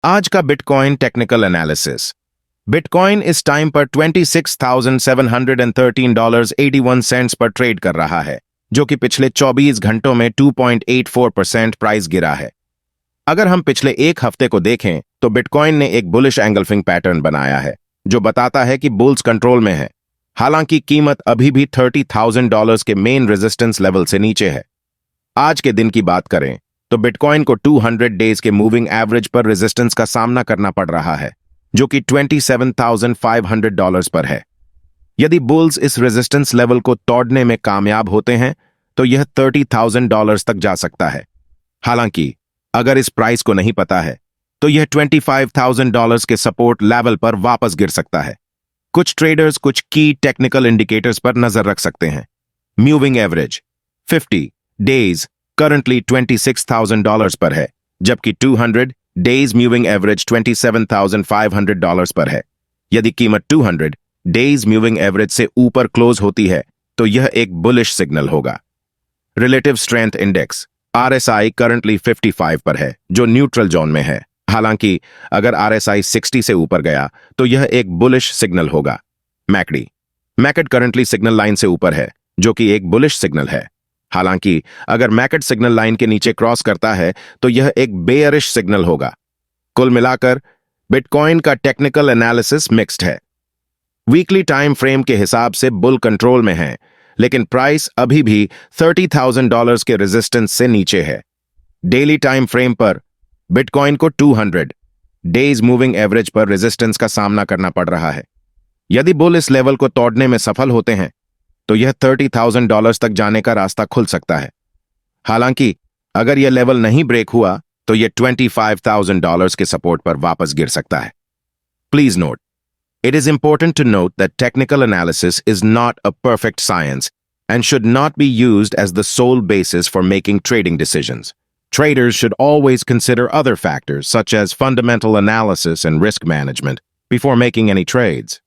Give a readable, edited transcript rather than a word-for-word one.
आज का bitcoin technical analysis. Bitcoin इस टाइम पर $26,713.81 पर ट्रेड कर रहा है, जो कि पिछले 24 घंटों में 2.84% प्राइस गिरा है। अगर हम पिछले एक हफ्ते को देखें तो बिटकॉइन ने एक बुलिश एंगल्फिंग पैटर्न बनाया है, जो बताता है कि बुल्स कंट्रोल में है। हालांकि कीमत अभी भी $30,000 के मेन रेजिस्टेंस लेवल से नीचे है। आज के दिन की बात करें तो बिटकॉइन को 200 डेज के मूविंग एवरेज पर रेजिस्टेंस का सामना करना पड़ रहा है, जो कि $27,500 पर है। यदि बुल्स इस रेजिस्टेंस लेवल को तोड़ने में कामयाब होते हैं तो यह $30,000 तक जा सकता है। हालांकि अगर इस प्राइस को नहीं पता है तो यह $25,000 के सपोर्ट लेवल पर वापस गिर सकता है। कुछ ट्रेडर्स कुछ की टेक्निकल इंडिकेटर्स पर नजर रख सकते हैं। मूविंग एवरेज 50 डेज करंटली $26,000 पर है, जबकि 200 डेज मूविंग एवरेज $27,500 पर है। यदि कीमत 200 डेज मूविंग एवरेज से ऊपर क्लोज होती है तो यह एक बुलिश सिग्नल होगा। Relative strength index RSI currently 55 पर है, जो न्यूट्रल जोन में है। हालांकि अगर RSI 60 से ऊपर गया तो यह एक बुलिश सिग्नल होगा। मैकेड करंटली सिग्नल लाइन से ऊपर है, जो कि एक बुलिश सिग्नल है। हालांकि अगर मैकेड सिग्नल लाइन के नीचे क्रॉस करता है तो यह एक बेयरिश सिग्नल होगा। कुल मिलाकर बिटकॉइन का टेक्निकल एनालिसिस मिक्स्ड है। वीकली टाइम फ्रेम के हिसाब से बुल कंट्रोल में है, लेकिन प्राइस अभी भी $30,000 के रेजिस्टेंस से नीचे है। डेली टाइम फ्रेम पर बिटकॉइन को 200 डेज मूविंग एवरेज पर रेजिस्टेंस का सामना करना पड़ रहा है। यदि बुल इस लेवल को तोड़ने में सफल होते हैं तो यह $30,000 तक जाने का रास्ता खुल सकता है। हालांकि अगर यह लेवल नहीं ब्रेक हुआ तो यह $25,000 के सपोर्ट पर वापस गिर सकता है। Please note, it is important to note that technical analysis is not a perfect science and should not be used as the sole basis for making trading decisions. Traders should always consider other factors such as fundamental analysis and risk management before making any trades.